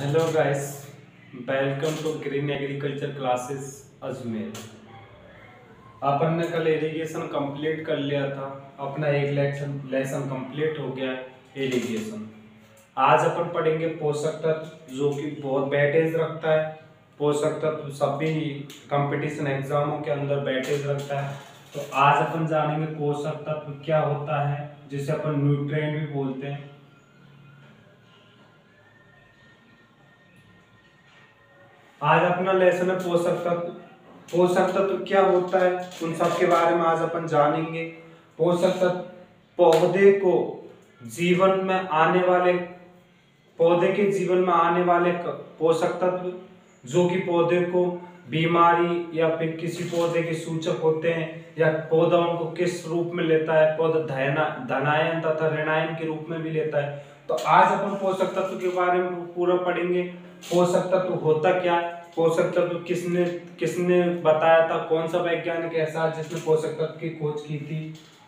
Hello guys, welcome to green agriculture classes Ajmer. अपन ने कल इरिगेशन कंप्लीट कर लिया था। अपना एक लेसन कंप्लीट हो गया इरिगेशन। आज अपन पढ़ेंगे पोषक तत्व, जो कि बहुत वेटेज रखता है। पोषक तत्व सभी कंपटीशन एग्जामों के अंदर वेटेज रखता है। तो आज अपन जानेंगे पोषक तत्व क्या होता है, जिसे अपन न्यूट्रिएंट भी बोलते हैं। आज अपना लेसन है पोषक तत्व। पोषक तत्व क्या होता है, उन सब के बारे में आज अपन जानेंगे। पोषक तत्व पौधे के जीवन में आने वाले पोषक तत्व, जो कि पौधे को बीमारी या फिर किसी पौधे के सूचक होते हैं, या पौधा उनको किस रूप में लेता है। पौधा धनायन तथा ऋणायन के रूप में भी लेता है। तो आज अपन पोषक तत्व के बारे में पूरा पढ़ेंगे। पोषक तत्व होता क्या है, पोषक तत्व किसने किसने बताया था, कौन सा वैज्ञानिक ऐसा जिसने पोषक तत्व की खोज की थी,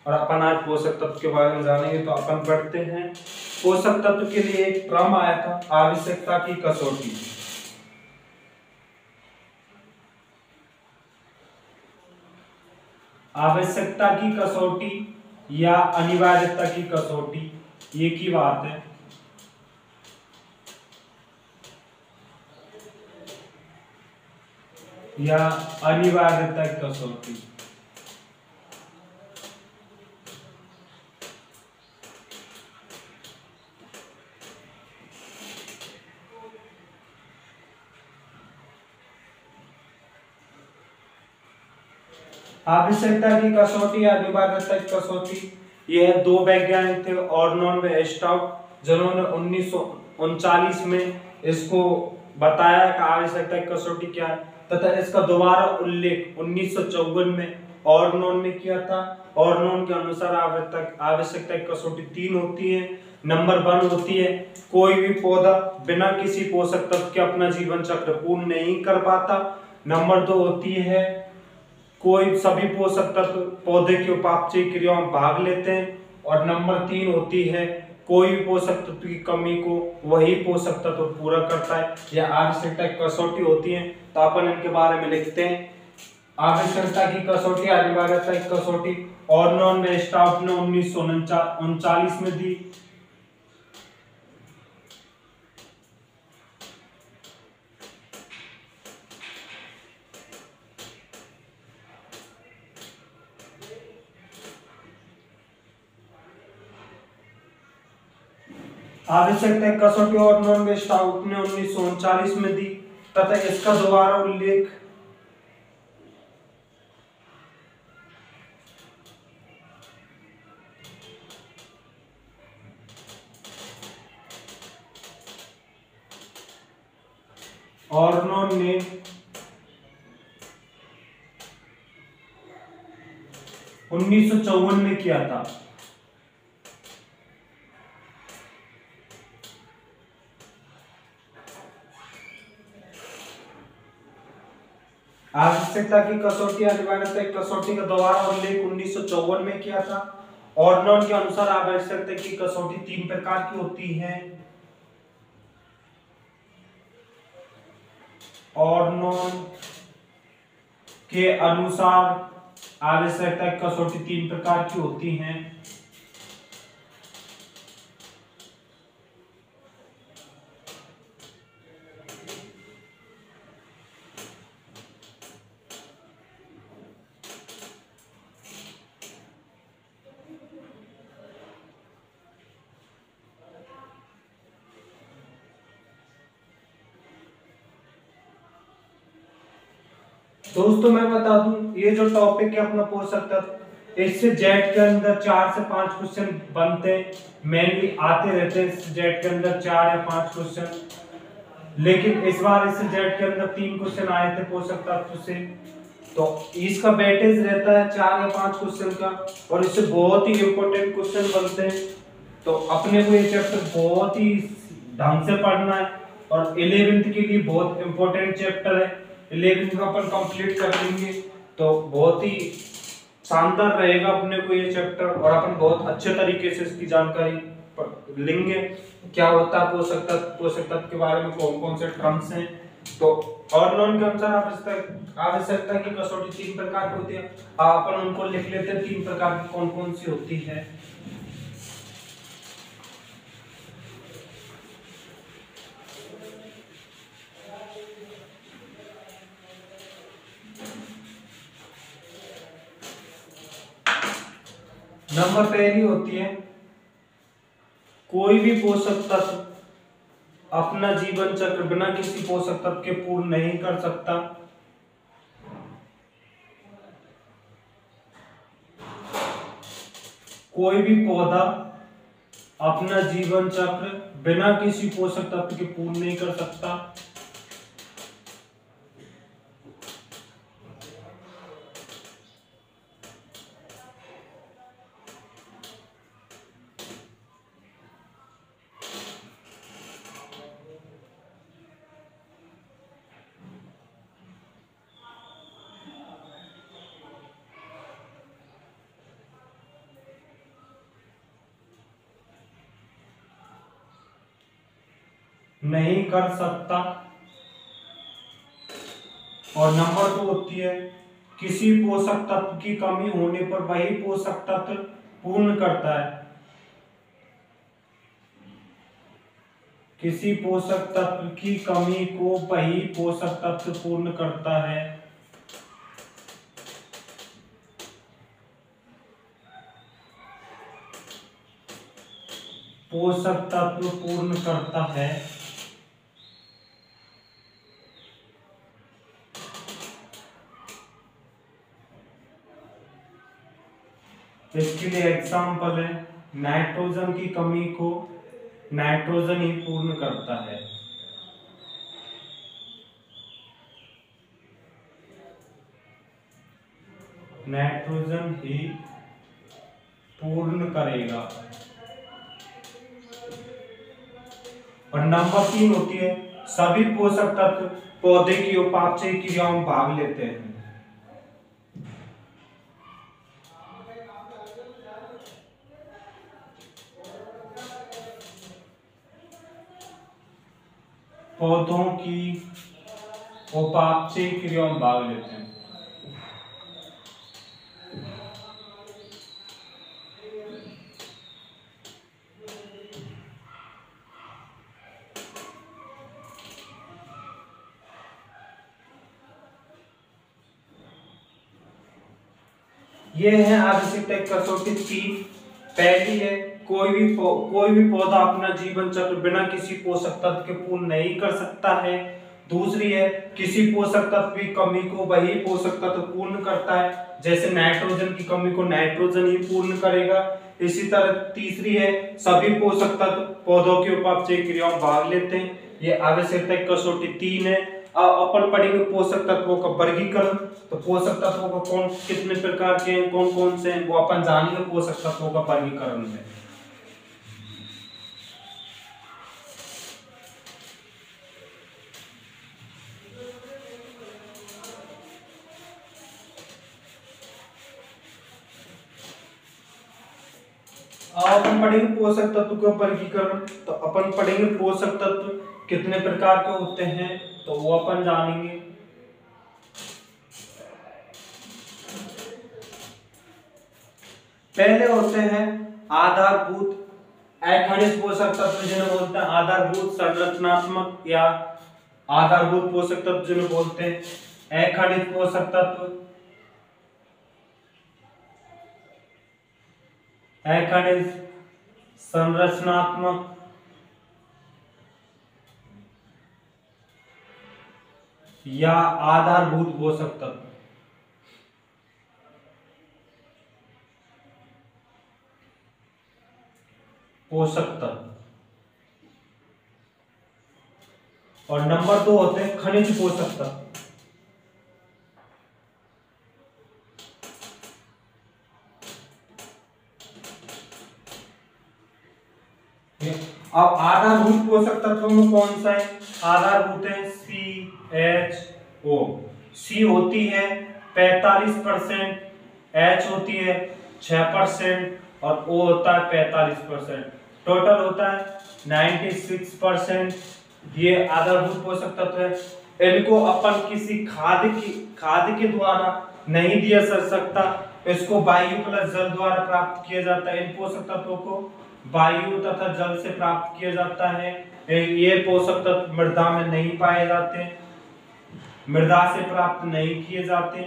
और अपन आज पोषक तत्व के बारे में जानेंगे। तो अपन पढ़ते हैं। पोषक तत्व के लिए एक टर्म आया था, आवश्यकता की कसौटी। आवश्यकता की कसौटी या अनिवार्यता की कसौटी, एक ही बात है। या अनिवार्यता की कसौटी। आवश्यकता की कसौटी या अनिवार्यता की कसौटी, यह दो वैज्ञानिक थे, ऑर्नोन व एस्टाउट, जिन्होंने 1939 में इसको बताया कि आवश्यकता की कसौटी क्या है, तथा इसका दोबारा उल्लेख 1954 में ऑर्नोन ने किया था। ऑर्नोन के अनुसार आवश्यकता की कसौटी 3 होती है। नंबर 1 होती है, कोई भी पौधा बिना किसी पोषक तत्व के अपना जीवन चक्र पूर्ण नहीं कर पाता। नंबर 2 होती है, सभी पोषक तत्व पौधे की उपापचय क्रियाओं में भाग लेते हैं। और नंबर 3 होती है, कोई भी पोषक तत्व की कमी को वही पोषक तत्व पूरा करता है। यह आवश्यकता की कसौटी होती है। तो अपन इनके बारे में लिखते हैं। आवश्यकता की कसौटी, अनिवार्यता की कसौटी ऑर्नोन व एस्टाउट ने 1939 में दी। आवश्यकता की कसौटी ऑर्नोन व एस्टाउट ने 1939 में दी, तथा इसका दोबारा उल्लेख ऑर्नोन ने 1954 में किया था। आवश्यकता की कसौटी, अनिवार्यता की कसौटी का दोबारा उल्लेख 1954 में किया था। ऑर्नोन के अनुसार आवश्यकता की कसौटी 3 प्रकार की होती है। ऑर्नोन के अनुसार आवश्यकता की कसौटी 3 प्रकार की होती हैं। दोस्तों मैं बता दूं, ये जो टॉपिक है अपना पोषक तत्व, इससे जेट के अंदर 4 से 5 क्वेश्चन बनते हैं, मेनली आते रहते हैं जेट के अंदर 4 या 5 क्वेश्चन। लेकिन इस बार इससे जेट के अंदर 3 क्वेश्चन आए थे पोषक तत्व से। तो इसका वेटेज रहता है 4 या 5 क्वेश्चन का, और इससे बहुत ही इंपॉर्टेंट क्वेश्चन बनते हैं। तो अपने को ये चैप्टर बहुत ही ढंग से पढ़ना है, और 11th के लिए बहुत इंपॉर्टेंट चैप्टर है। 11th में अपन कंप्लीट कर लेंगे तो बहुत ही शानदार रहेगा अपने को ये चैप्टर, और अपन बहुत अच्छे तरीके से इसकी जानकारी लेंगे क्या होता है पोषक तत्व के बारे में कौन कौन से टर्म्स हैं। तो ऑर्गेनोन के अनुसार आवश्यकता की कसौटी 3 प्रकार की होती है। अपन उनको लिख लेते हैं 3 प्रकार की कौन कौन सी होती है। नंबर पहली होती है कोई भी पोषक तत्व अपना जीवन चक्र बिना किसी पोषक तत्व के पूर्ण नहीं कर सकता। कोई भी पौधा अपना जीवन चक्र बिना किसी पोषक तत्व के पूर्ण नहीं कर सकता। नहीं कर सकता। और नंबर 2 होती है किसी पोषक तत्व की कमी होने पर वही पोषक तत्व पूर्ण करता है। किसी पोषक तत्व की कमी को वही पोषक तत्व पूर्ण करता है। पोषक तत्व पूर्ण करता है। इसके लिए एग्जाम्पल है नाइट्रोजन की कमी को नाइट्रोजन ही पूर्ण करता है। नाइट्रोजन ही पूर्ण करेगा। और नंबर 3 होती है सभी पोषक तत्व पौधे की उपापचय क्रियाओं में भाग लेते हैं। पौधों की उपापचय क्रियाओं में भाग लेते हैं। ये है आवश्यकता की कसौटी 3। पहली है कोई भी पौधा अपना जीवन चक्र बिना किसी पोषक तत्व के पूर्ण नहीं कर सकता है। दूसरी है किसी पोषक तत्व की कमी को वही पोषक तत्व पूर्ण करता है, जैसे नाइट्रोजन की कमी को नाइट्रोजन ही पूर्ण करेगा। इसी तरह तीसरी है सभी पोषक तत्व पौधों की उपापचय क्रियाओं में भाग लेते हैं। ये आवश्यकता की कसौटी 3 है। अपन पढ़ेंगे पोषक तत्वों का वर्गीकरण। तो पोषक तत्वों का कौन कितने प्रकार के हैं, कौन कौन से हैं, वो अपन जानेंगे पोषक तत्वों का वर्गीकरण में। अपन पढ़ेंगे पोषक तत्व का वर्गीकरण। तो अपन पढ़ेंगे पोषक तत्व कितने प्रकार के होते हैं, तो वो अपन जानेंगे। पहले होते हैं आधारभूत अखंडित पोषक तत्व जिन्हें बोलते हैं आधारभूत संरचनात्मक या आधारभूत पोषक तत्व जिन्हें बोलते हैं अखंडित पोषक तत्व। अखंडित संरचनात्मक या आधारभूत पोषक तत्व। पोषक तत्व। और नंबर 2 होते हैं खनिज पोषक तत्व। अब आधारभूत पोषक तत्वों में कौन सा है? आधारभूत है CHO। C होती है 45%, H होती है 6% और O होता है 45%। टोटल होता है 96%। ये आधारभूत पोषक तत्व है। इनको अपन किसी खाद के द्वारा नहीं दिया जा सकता, इसको वायु प्लस जल द्वारा प्राप्त किया जाता है। इन पोषक तत्वों को वायु तथा जल से प्राप्त किया जाता है। ये पोषक तत्व मृदा में नहीं पाए जाते, मृदा से प्राप्त नहीं किए जाते।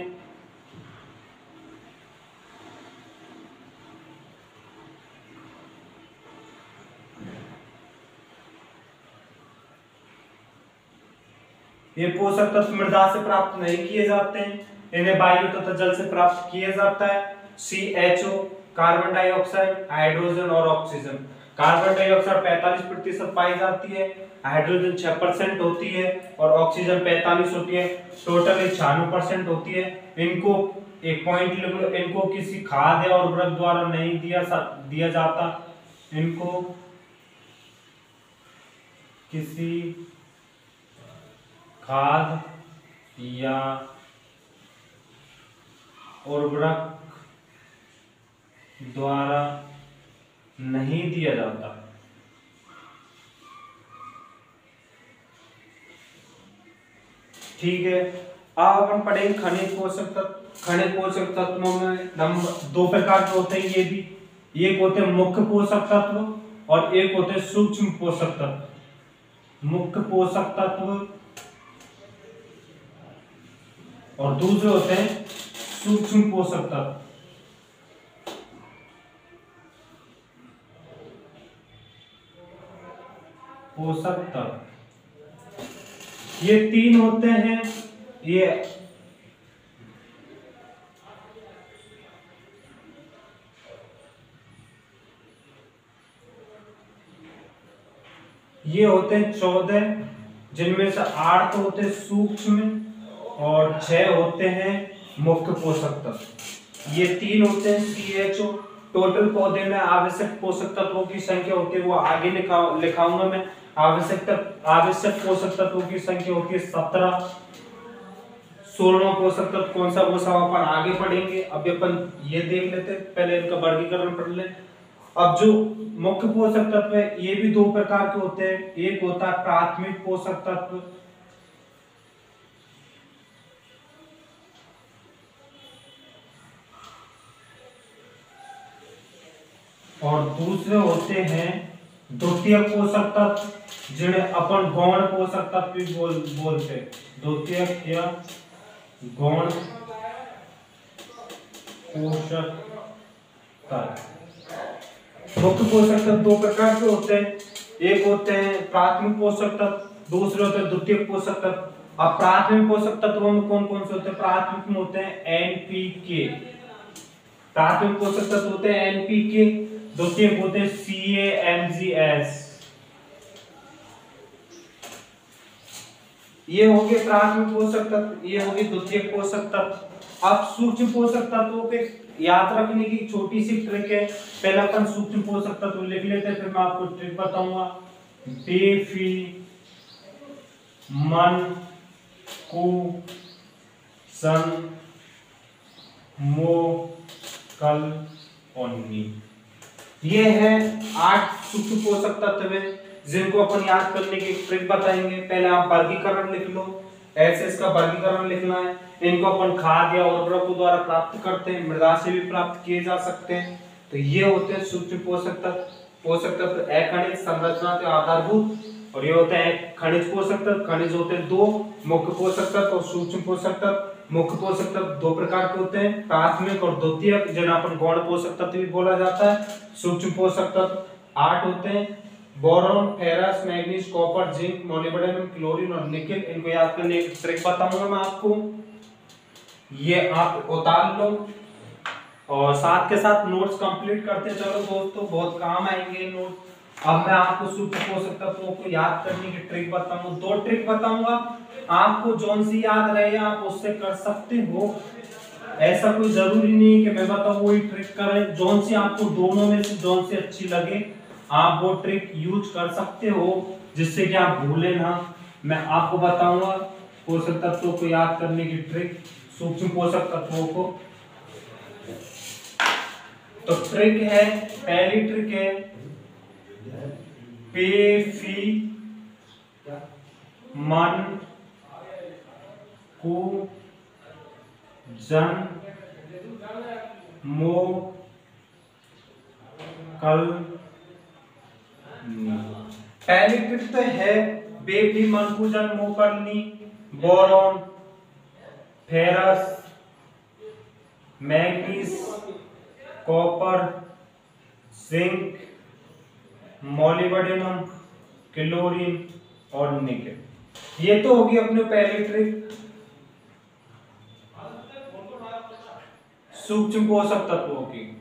ये पोषक तत्व मृदा से प्राप्त नहीं किए जाते हैं, इन्हें वायु तथा जल से प्राप्त किया जाता है। CHO कार्बन डाइऑक्साइड, हाइड्रोजन और ऑक्सीजन। कार्बन डाइऑक्साइड 45% पाई जाती है, हाइड्रोजन 6% होती है और ऑक्सीजन 45 होती है, टोटल 96% होती है। इनको एक पॉइंट लिख लो, इनको किसी खाद या उर्वरक द्वारा नहीं दिया जाता, इनको किसी खाद या उर्वरक द्वारा नहीं दिया जाता। ठीक है, अब अपन पढ़ेंगे खनिज पोषक तत्व। खनिज पोषक तत्वों में नंबर 2 प्रकार के होते हैं। ये भी एक होते हैं मुख्य पोषक तत्व और एक होते हैं सूक्ष्म पोषक तत्व। मुख्य पोषक तत्व और दूसरे होते हैं सूक्ष्म पोषक तत्व। पोषक तत्व ये 3 होते हैं। ये होते हैं 14, जिनमें से 8 तो होते हैं सूक्ष्म और 6 होते हैं मुख्य पोषक तत्व। ये 3 होते हैं CHO। टोटल पौधे में आवश्यक पोषक तत्वों की संख्या होती है, वो आगे लिखाऊंगा मैं। आवश्यक पोषक तत्वों की संख्या होती है 17। 16वां पोषक तत्व कौन सा, वो सब अपन आगे पढ़ेंगे। अभी अपन ये देख लेते हैं, पहले इनका वर्गीकरण पढ़ ले। अब जो मुख्य पोषक तत्व है ये भी 2 प्रकार के होते हैं। एक होता है प्राथमिक पोषक तत्व और दूसरे होते हैं द्वितीयक पोषक तत्व, जिन्हें अपन गौण पोषक तत्व भी बोलते हैं। द्वितीयक या गौण पोषक तत्व। मुख्य पोषक तत्व 2 प्रकार के होते हैं। एक होते हैं प्राथमिक पोषक तत्व, दूसरे होते हैं द्वितीयक पोषक तत्व। अब प्राथमिक पोषक तत्वों में कौन कौन से होते हैं? प्राथमिक में होते हैं NPK। प्राथमिक पोषक तत्व होते हैं NPK। द्वितीयक होते हैं CAMGS। ये हो गए प्राथमिक पोषक तत्व, ये हो गए द्वितीयक पोषक तत्व। अब सूक्ष्म पोषक तत्वों पे याद रखने की छोटी सी ट्रिक है। पहले अपन सूक्ष्म पोषक तत्व लिख लेते हैं, फिर मैं आपको ट्रिक बताऊंगा। बेफी मन को सन मो कल ओन्नी, ये है 8 सूक्ष्म पोषक तत्व है जिनको अपन याद करने की ट्रिक बताएंगे। पहले आप वर्गीकरण लिख लो, ऐसे इसका वर्गीकरण लिखना है। इनको अपन खाद या उर्वरकों द्वारा प्राप्त करते हैं, मृदा से भी प्राप्त किए जा सकते हैं। तो ये होते हैं सूक्ष्म पोषक तत्व। पोषक तत्व अखनिज, संरचना के आधारभूत, और ये होते हैं खनिज पोषक तत्व। खनिज होते हैं 2, मुख्य पोषक तत्व और सूक्ष्म पोषक तत्व। मुख्य पोषक तत्व 2 प्रकार के होते हैं, प्राथमिक और द्वितीयक, जिन्हें अपन गौण पोषक तत्व भी बोला जाता है। सूक्ष्म पोषक तत्व 8 होते हैं, boron, ferrous, manganese, copper, zinc, molybdenum, chlorine और निकेल। इनको याद करने की ट्रिक बताऊंगा मैं आपको, ये आप उतार लो और साथ के साथ नोट्स कंप्लीट करते चलो दोस्तों, बहुत काम आएंगे नोट्स। अब मैं आपको सूक्ष्म पोषक तत्वों को याद करने की ट्रिक बताऊंगा। 2 ट्रिक बताऊंगा, आपको जौन सी याद रहे आप उससे कर सकते हो। ऐसा कोई जरूरी नहीं है कि मैं बताऊं वही ट्रिक करें। जौन सी आपको दोनों में से जौन सी अच्छी लगे आप वो ट्रिक यूज कर सकते हो, जिससे कि आप भूलें ना। मैं आपको बताऊंगा पोषक तत्वों को याद करने की ट्रिक, सूक्ष्म पोषक तत्वों को। तो ट्रिक है, पहली ट्रिक है पे फी मन कु जन मो कल। पहली ट्रिक तो है बेफी मनकूजन मोकलनी, boron, ferrous, manganese, copper, zinc, molybdenum, chlorine और निकेल। ये तो होगी अपनी पहली ट्रिक सूक्ष्म पोषक तत्वों की।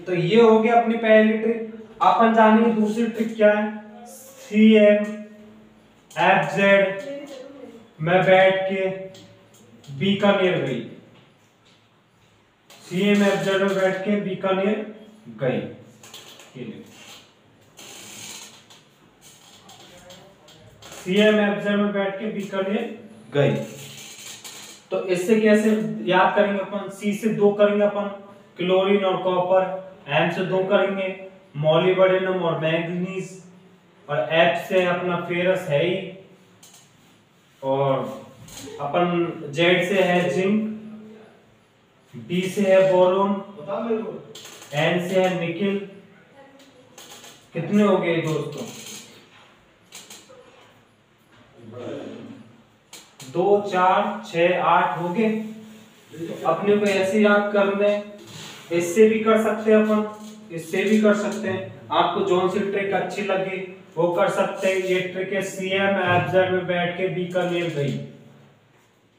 तो ये हो गया अपनी पहली ट्रिक। अपन जानेंगे दूसरी ट्रिक क्या है। CMFZ में बैठ के बीकानेर गई। CMFZ में बैठ के बीकानेर गई। CMFZ में बैठ के बीकानेर गई। तो इससे कैसे याद करेंगे अपन। C से 2 करेंगे अपन क्लोरीन और कॉपर, M से 2 करेंगे मॉलिब्डेनम और मैग्नीज, और F से अपना फेरस है ही, और अपन Z से है जिंक, B से है बोरोन, N से है निकेल। कितने हो गए दोस्तों? 2 4 6 8 हो गए। तो अपने को ऐसे याद करने, इससे भी कर सकते हैं अपन, इससे भी कर सकते हैं। आपको जो सी ट्रिक अच्छी लगी वो कर सकते हैं। ये ट्रिक है CMFZ में बैठ के बीकानेर गई।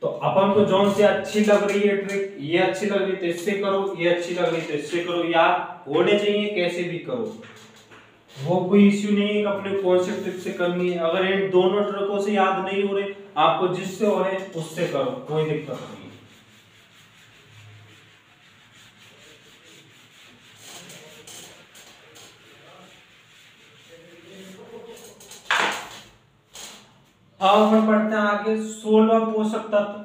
तो अपन को जो सी अच्छी लग रही है ट्रिक, ये अच्छी लग रही तो इससे करो, ये अच्छी लग रही तो इससे करो। याद होने चाहिए, कैसे भी करो, वो कोई इश्यू नहीं है अपने कौन से ट्रिक से करनी है। अगर इन दोनों ट्रिकों से याद नहीं हो रहे, आपको जिससे हो रहे उससे करो, कोई दिक्कत नहीं। अब अपन पढ़ते हैं आगे 16वां पोषक तत्व।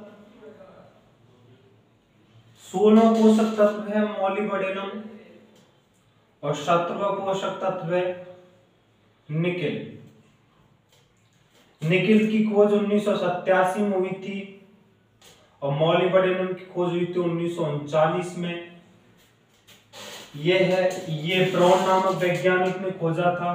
16वां पोषक तत्व है मॉलिब्डेनम और 17वां पोषक तत्व है निकेल। निकेल की खोज 1987 में हुई थी और मॉलिब्डेनम की खोज हुई थी 1939 में। ये ब्राउन नामक वैज्ञानिक ने खोजा था।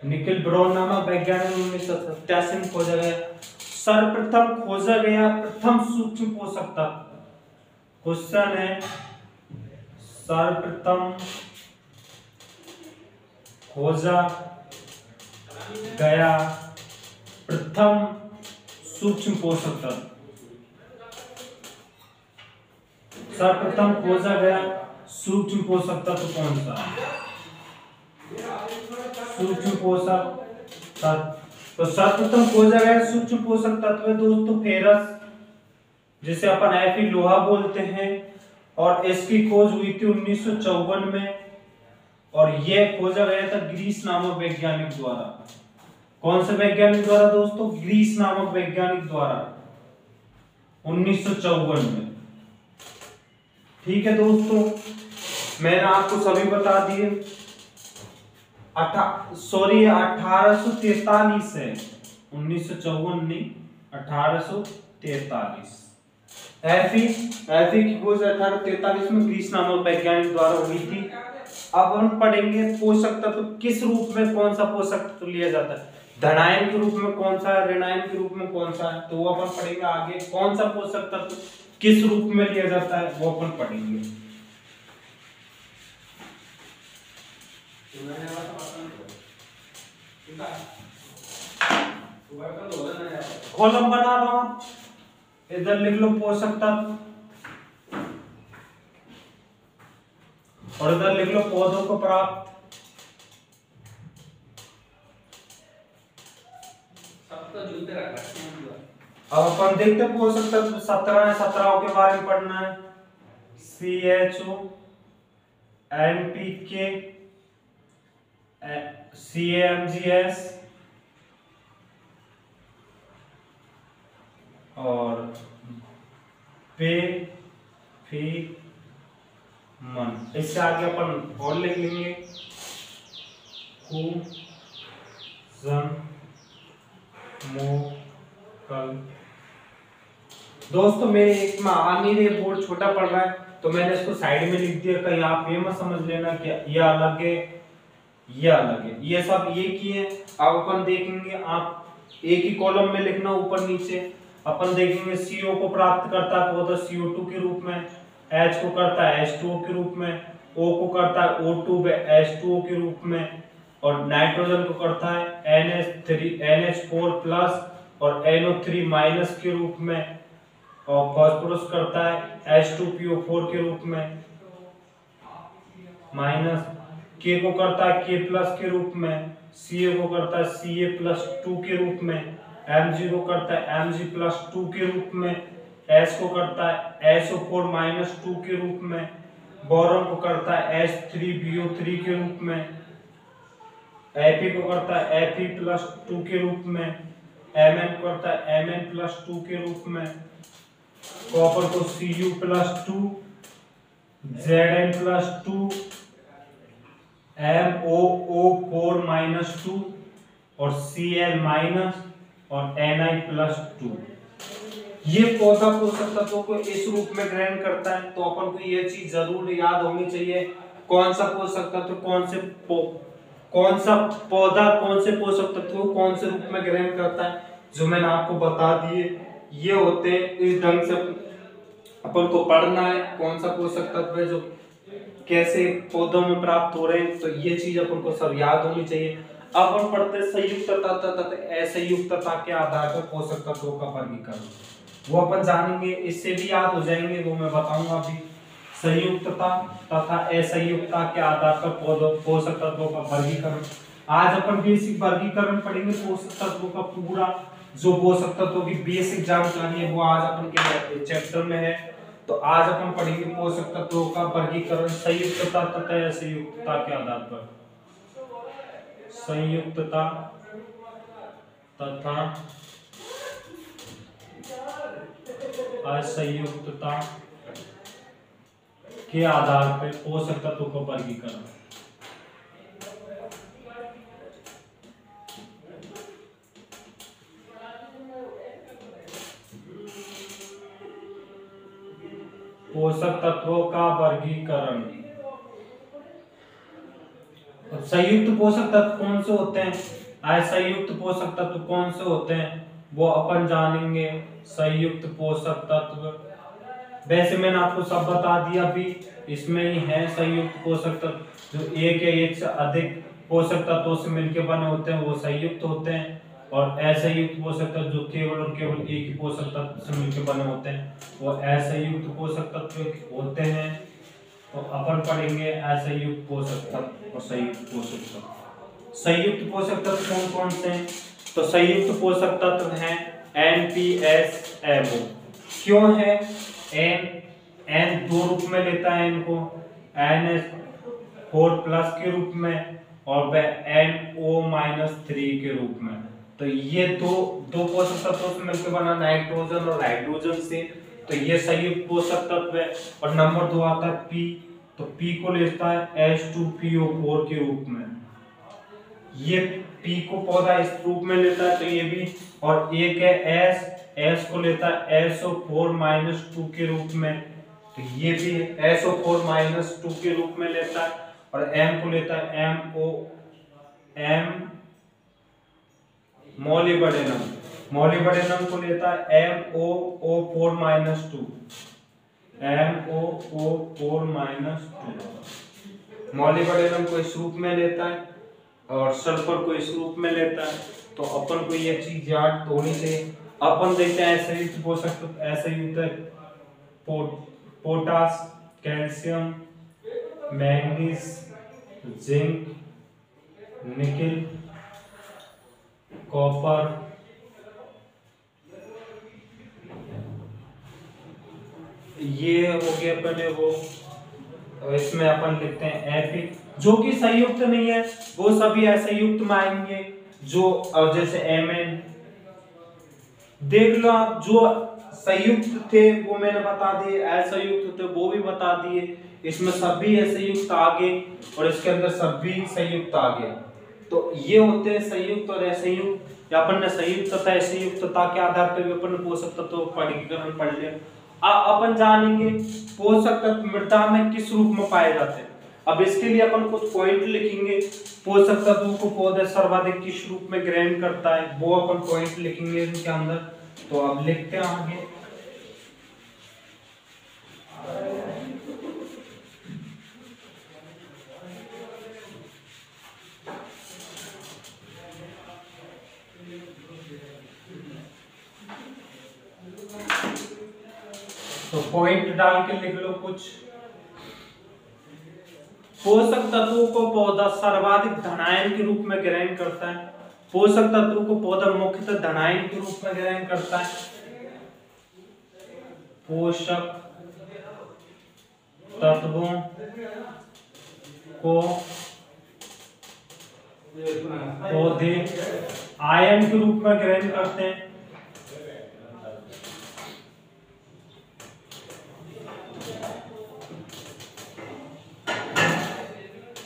निकेल ब्राउन नामक वैज्ञानिक 1987 में खोजा गया। सर्वप्रथम खोजा गया प्रथम सूक्ष्म पोषक तत्व। क्वेश्चन है सर्वप्रथम खोजा गया प्रथम सूक्ष्म पोषक तत्व। सर्वप्रथम खोजा गया सूक्ष्म पोषक तत्व कौन सा? सूक्ष्म पोषक तत्व। तो सर्वप्रथम खोजा गया सूक्ष्म पोषक तत्व है दोस्तों फेरस, जिसे अपन Fe लोहा बोलते हैं, और इसकी खोज हुई थी 1954 में, और यह खोजा गया था ग्रीस नामक वैज्ञानिक द्वारा। कौन से वैज्ञानिक द्वारा दोस्तों? ग्रीस नामक वैज्ञानिक द्वारा 1954 में। ठीक है दोस्तों, मैंने आपको सभी बता दिए। 1843 है, 1954 नहीं, 1843। Fe की खोज 1843 में ग्रीस नामक वैज्ञानिक द्वारा हुई थी। अब हम पढ़ेंगे पोषक तत्व किस रूप में कौन सा पोषक तत्व लिया जाता है, धनायन के रूप में कौन सा है, ऋणायन के रूप में कौन सा है। तो वो अपन पढ़ेंगे आगे। कौन सा पोषक तत्व किस रूप में लिया जाता है वो अपन पढ़ेंगे। कॉलम बना लो, इधर लिख लो पोषक तत्व और इधर लिख लो पौधों को प्राप्त। अब अपन देखते हैं पोषक तत्व 17 है, 17 के बारे में पढ़ना है। CHO, NPK, CaMgS और पेफिमन। इससे आगे अपन और लिख लेंगे मोकल। दोस्तों मेरे एक में आ नहीं रही, बोर्ड छोटा पड़ रहा है तो मैंने इसको साइड में लिख दिया, कहीं आप ये मत समझ लेना कि ये अलग है ये अलग है, ये सब एक ही है। अब अपन देखेंगे, आप एक ही कॉलम में लिखना ऊपर नीचे। अपन देखेंगे CO को प्राप्त करता है पौधा CO2 के रूप में, H को करता है H2O के रूप में, O को करता है O2 H2O के रूप में, और नाइट्रोजन को करता है NH4 प्लस और NO3 माइनस के रूप में, और फास्फोरस करता है H2PO4 के रूप में माइनस, K को करता है K प्लस के रूप में, Ca को करता है Ca+2 के रूप में, Mg को करता है Mg+2 के रूप में, S को करता है SO4-2 के रूप में, बोरॉन को करता है H3BO3 के रूप में, Fe को करता है Fe+2 के रूप में, Mn को करता है Mn+2 के रूप में, कॉपर को Cu+2, Zn+2, MOO4-2 और Cl- और Ni+2। ये पौधा पोषक तत्वों को इस रूप में ग्रहण करता है। तो अपन को ये चीज जरूर याद होनी चाहिए, कौन सा पोषक तत्व कौन सा पौधा कौन से पोषक तत्वों को कौन से रूप में ग्रहण करता है, जो मैंने आपको बता दिए ये होते हैं। इस ढंग से अपन को पढ़ना है कौन सा पोषक तत्व है जो कैसे पौधों में प्राप्त हो रहे हैं, तो ये चीज अपन को सब याद होनी चाहिए। अब अपन पढ़ते हैं संयुक्तता तथा असंयुक्तता के आधार पर पोषक तत्वों का वर्गीकरण, वो अपन जानेंगे, इससे भी याद हो जाएंगे, वो मैं बताऊंगा अभी। संयुक्तता तथा असंयुक्तता के आधार पर पोषक तत्वों का वर्गीकरण। आज अपन बेसिक वर्गीकरण पढ़ेंगे पोषक तत्वों का, पूरा जो पोषक तत्वों की बेसिक जानकारी है वो आज अपन के चैप्टर में है। तो आज अपन पढ़ेंगे पोषक तत्वों का वर्गीकरण संयुक्तता तथा असंयुक्तता के आधार पर। संयुक्तता तथा असंयुक्तता के आधार पर पोषक तत्वों का वर्गीकरण। पोषक तत्वों का वर्गीकरण। संयुक्त पोषक तत्व कौन से होते हैं, असंयुक्त पोषक तत्व कौन से होते हैं, वो अपन जानेंगे। संयुक्त पोषक तत्व वैसे मैंने आपको सब बता दिया, अभी इसमें ही है संयुक्त पोषक तत्व, जो एक या एक से अधिक पोषक तत्वों से मिलकर बने होते हैं वो संयुक्त होते हैं, और असंयुक्त पोषक तत्व जो केवल और केवल एक ही पोषक तत्व से मिलकर बने होते हैं वो असंयुक्त पोषक तत्व होते हैं। तो अपन पढ़ेंगे असंयुक्त पोषक तत्व और संयुक्त पोषक तत्व। संयुक्त पोषक तत्व कौन कौन से हैं, तो संयुक्त पोषक तत्व हैं NPSMO। क्यों है N दो रूप में लेता है इनको, NH4+ के रूप में और NO-3 के रूप में। तो ये दो पोषक तत्वों से मिलकर बना नाइट्रोजन और हाइड्रोजन से, तो ये संयुक्त पोषक तत्व है। और नंबर 2 आता है P, तो P को लेता है H2PO4 के रूप में, ये P को पौधा इस रूप में लेता है, तो ये भी। और एक है S को लेता है SO4-2 के रूप में, तो ये भी SO4-2 के रूप में लेता है। और M को लेता है मोलिब्डेनम को लेता है MOO4-2 मोलिब्डेनम को इस रूप में लेता है और सल्फर को इस रूप में लेता है। तो अपन को ये चीज याद होनी चाहिए। अपन देखते हैं असंयुक्त पोषक तत्व, असंयुक्त potash, calcium, manganese, zinc, nickel, copper, ये हो गया अपने वो और इसमें अपन लिखते हैं Fe। जो कि संयुक्त नहीं है वो सभी असंयुक्त में आएंगे, जो और जैसे Mn देख लो आप, जो संयुक्त थे वो मैंने बता दिए, असंयुक्त थे वो भी बता दिए, इसमें सभी असंयुक्त आ गए और इसके अंदर सभी संयुक्त आ गए। तो ये होते हैं संयुक्त और असंयुक्त। या अपन ने संयुक्त तथा असंयुक्तता के आधार पर भी अपन पोषक तत्व वर्गीकरण पढ़ लिया। अब अपन जानेंगे पोषक तत्व मृदा में किस रूप में पाए जाते हैं। अब इसके लिए अपन कुछ पॉइंट लिखेंगे। पोषक तत्वों को पौधा सर्वाधिक किस रूप में ग्रहण करता है वो अपन पॉइंट लिखेंगे इनके अंदर। तो अब लिखते हैं आगे। तो पॉइंट डाल के लिख लो कुछ। पोषक तत्वों को पौधा सर्वाधिक धनायन के रूप में ग्रहण करता है। पोषक तत्वों को पौधा मुख्यतः धनायन के रूप में ग्रहण करता है। पोषक तत्वों को पौधे आयन के रूप में ग्रहण करते हैं।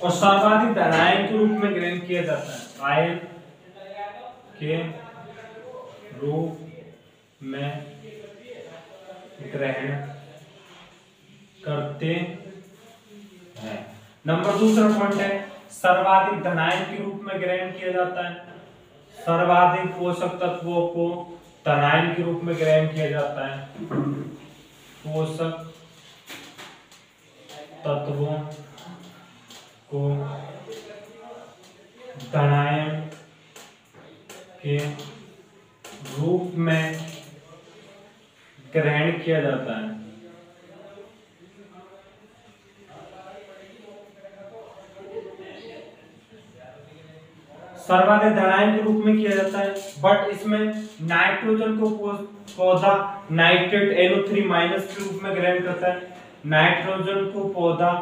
और सर्वाधिक धनायन के रूप में ग्रहण किया जाता है। आयन के रूप में ग्रहण करते हैं। नंबर दूसरा पॉइंट है सर्वाधिक धनायन के रूप में ग्रहण किया जाता है। सर्वाधिक पोषक तत्वों को धनायन के रूप में ग्रहण किया जाता है। पोषक तत्वों को धनायन के रूप में ग्रहण किया जाता है। सर्वाधिक धनायन के रूप में किया जाता है, बट इसमें नाइट्रोजन को पौधा नाइट्रेट NO3 माइनस के रूप में ग्रहण करता है। नाइट्रोजन को पौधा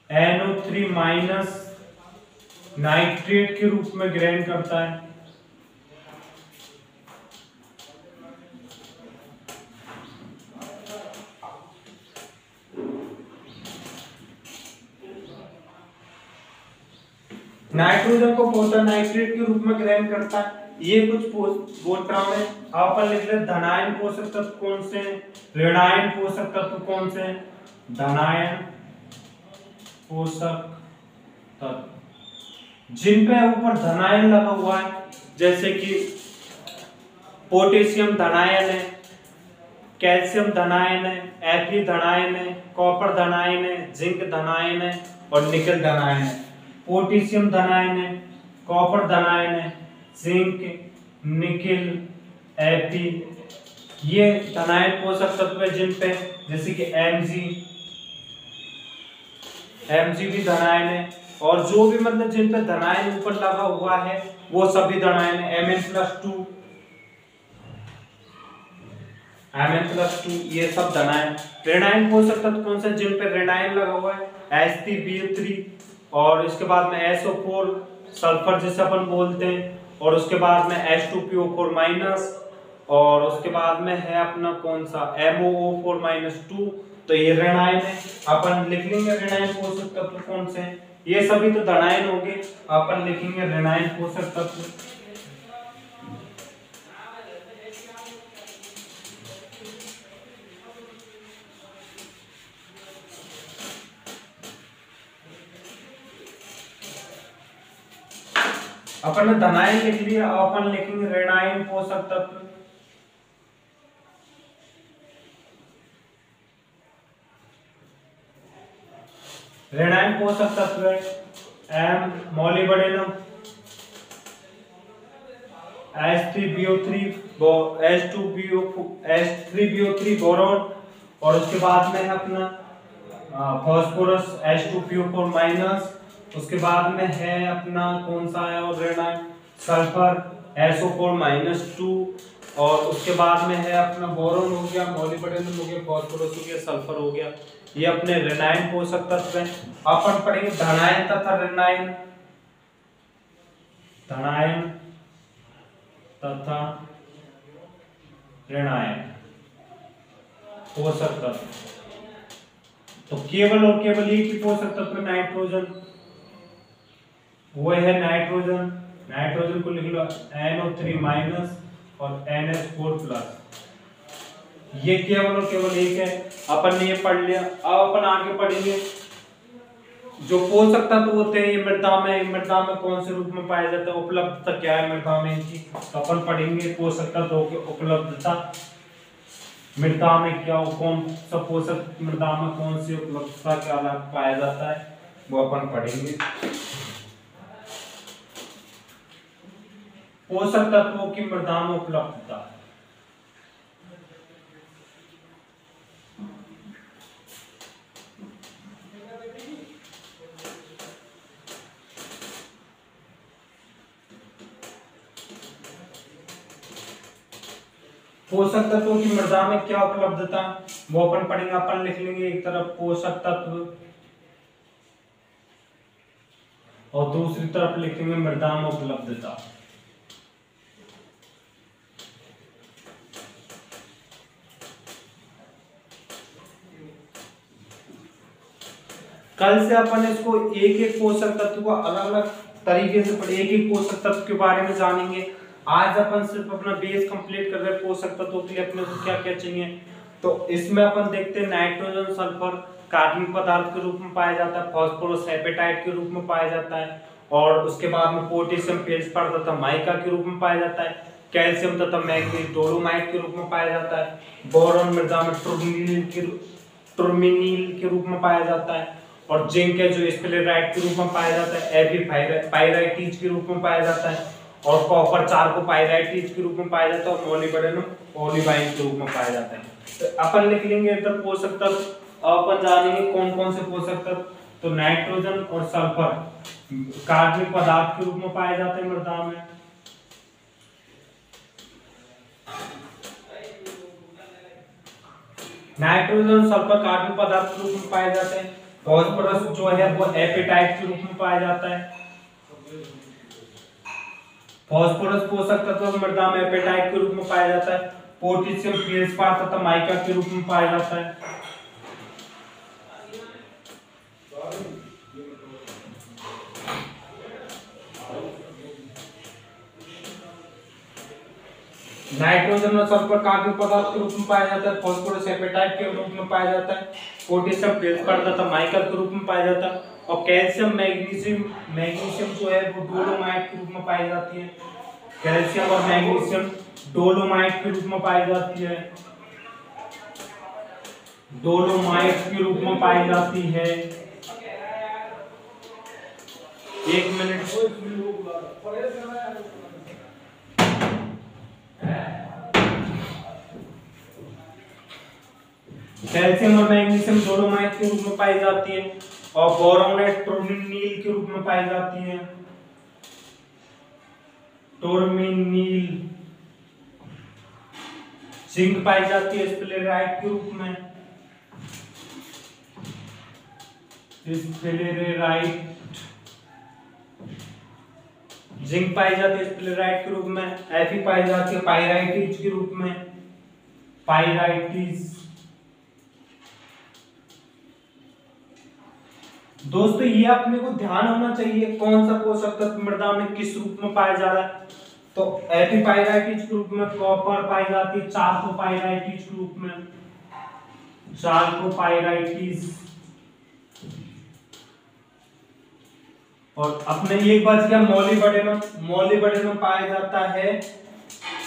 NO3 माइनस नाइट्रेट के रूप में ग्रहण करता है। नाइट्रोजन को पौधा नाइट्रेट के रूप में ग्रहण करता है। ये कुछ बोल रहा हूं मैं, अपन लिख ले धनायन पोषक तत्व कौन से हैं, ऋणायन पोषक तत्व कौन से हैं। धनायन पोषक तत्व जिन पे ऊपर धनायन लगा हुआ है, जैसे कि पोटेशियम धनायन है, कैल्शियम धनायन है, Fe धनायन है, कॉपर धनायन है, जिंक धनायन है और निकल धनायन है। पोटेशियम धनायन है, कॉपर धनायन है, जिंक, निकल, Fe ये धनायन पोषक तत्व है जिन पे, जैसे कि Mg भी धनायन है। और जो भी मतलब जिन पे धनायन ऊपर लगा हुआ है वो सभी धनायन है। Mn+2 ये सब धनायन। ऋणायन पोषक तत्व कौन से, जिन पे ऋणायन लगा हुआ है, H3BO3 और इसके बाद में SO4 सल्फर जिसे अपन बोलते हैं, और उसके बाद में H2PO4 माइनस, और उसके बाद में है अपना कौन सा MOO4-2। तो ये ऋणायन है। अपन लिख लेंगे ऋणायन पोषक तत्व कौन से हैं। ये सभी तो धनायन होंगे, अपन लिखेंगे ऋणायन पोषक तत्व। अपन ने धनायन लिख लिया, अपन लिखेंगे ऋणायन पोषक तत्व। ऋणायन पोषक तत्व है मोलिब्डेनम, H3BO3 बोरॉन, और उसके बाद में है अपना फास्फोरस H2PO4 माइनस, उसके बाद में है अपना कौन सा है और ऋणायन सल्फर SO4-2, और उसके बाद में है अपना बोरोन हो गया, मोलिब्डेनम हो गया, फास्फोरस हो गया, सल्फर हो गया। ये अपने ऋणायन पोषक तत्व हैं। अपन पढ़ेंगे धनायन तथा ऋणायन, धनायन तथा ऋणायन पोषक तत्व। तो केवल और केवल एक ही पोषक तत्व नाइट्रोजन, वो है नाइट्रोजन। नाइट्रोजन को लिख लो NO3 माइनस और NH4 प्लस। ये केवल और केवल एक है। अपन ने ये पढ़ लिया। अब अपन आगे पढ़ेंगे जो पोषक तत्व होते हैं ये मृदा में कौन से रूप में पाया जाता है, उपलब्धता क्या है मृदा में इनकी। तो अपन पढ़ेंगे पोषक तत्वों की उपलब्धता मृदा में क्या, कौन सा पोषक मृदा में कौन सी उपलब्धता के आधार पाया जाता है, वो अपन पढ़ेंगे। पोषक तत्वों की मृदा में उपलब्धता। पोषक तत्वों की मृदा में क्या उपलब्धता, वो अपन पढ़ेंगे। अपन लिख लेंगे एक तरफ पोषक तत्व और दूसरी तरफ लिखेंगे मृदा में उपलब्धता। कल से अपन इसको एक एक पोषक तत्व को अलग अलग तरीके से पढ़े, एक एक पोषक तत्व के बारे में जानेंगे। आज अपन सिर्फ अपना बेस कंप्लीट कर रहे हैं। पोषक तत्वों के लिए अपने को क्या क्या चाहिए, तो इसमें अपन देखते हैं नाइट्रोजन सल्फर कार्बनिक पदार्थ के रूप में पाया जाता है, फास्फोरस हेपेटाइट के रूप में पाया जाता है, और उसके बाद में पोटेशियम फेल्सपार तथा माइका के रूप में पाया जाता है, कैल्शियम तथा मैग्नीज डोलोमाइट के रूप में पाया जाता है, बोरॉन मृदा में टूर्मिनील के रूप में पाया जाता है, और जिंक है जो स्पिलेराइट के रूप में पाया जाता है, एबी पाइराइटीज के रूप में पाया जाता है, और कॉपर चार्कोपाइराइटीज के रूप में पाया जाता है, और मोलिब्डेनम ओलिवाइन के रूप में पाया जाता है। तो अपन लिख लेंगे इधर पोषक तत्व। अपन जानेंगे कौन कौन से पोषक तत्व, तो नाइट्रोजन और सल्फर कार्बनिक पदार्थ के रूप में पाए जाते हैं मृदा में। नाइट्रोजन सल्फर कार्बनिक पदार्थ के रूप में पाए जाते हैं। फास्फोरस जो है वो एपेटाइट के रूप में पाया जाता है। फास्फोरस पोषक तत्व मृदा में एपेटाइट के रूप में पाया जाता है। पोटेशियम फेल्सपार तथा माइका के रूप में पाया जाता है। नाइट्रोजन और सल्फर कार्बनिक पदार्थ के रूप में पाया जाता है। फास्फोरस एपेटाइट के रूप में पाया जाता है। पोटेशियम फेल्सपार तथा माइका के रूप में पाया जाता है, और कैल्शियम मैग्नीशियम जो है वो डोलोमाइट के रूप में पाई जाती है। कैल्शियम और मैग्नीशियम डोलोमाइट के रूप में पाई जाती है, डोलोमाइट के रूप में पाई जाती है। एक मिनट, कैल्शियम और मैग्नीशियम डोलोमाइट के रूप में पाई जाती है, और बोरॉन है टूर्मिनील के रूप में पाई जाती है। टूर्मिनील। जिंक पाई जाती है स्पिलेराइट के रूप में, स्पिलेराइट। जिंक पाई जाती है स्पिलेराइट के रूप में। एफी पाई जाती है पाइराइटीज के रूप में, पाइराइटीज। दोस्तों ये अपने को ध्यान होना चाहिए कौन सा पोषक तत्व मृदा में किस रूप में पाया जा रहा है। तो एपीपाइराइटीज के रूप में कॉपर पाई जाती है, चार्कोपाइराइटीज के रूप में, चार्कोपाइराइटीज। और अपने एक बच गया मोलिब्डेनम। मोलिब्डेनम पाया जाता है,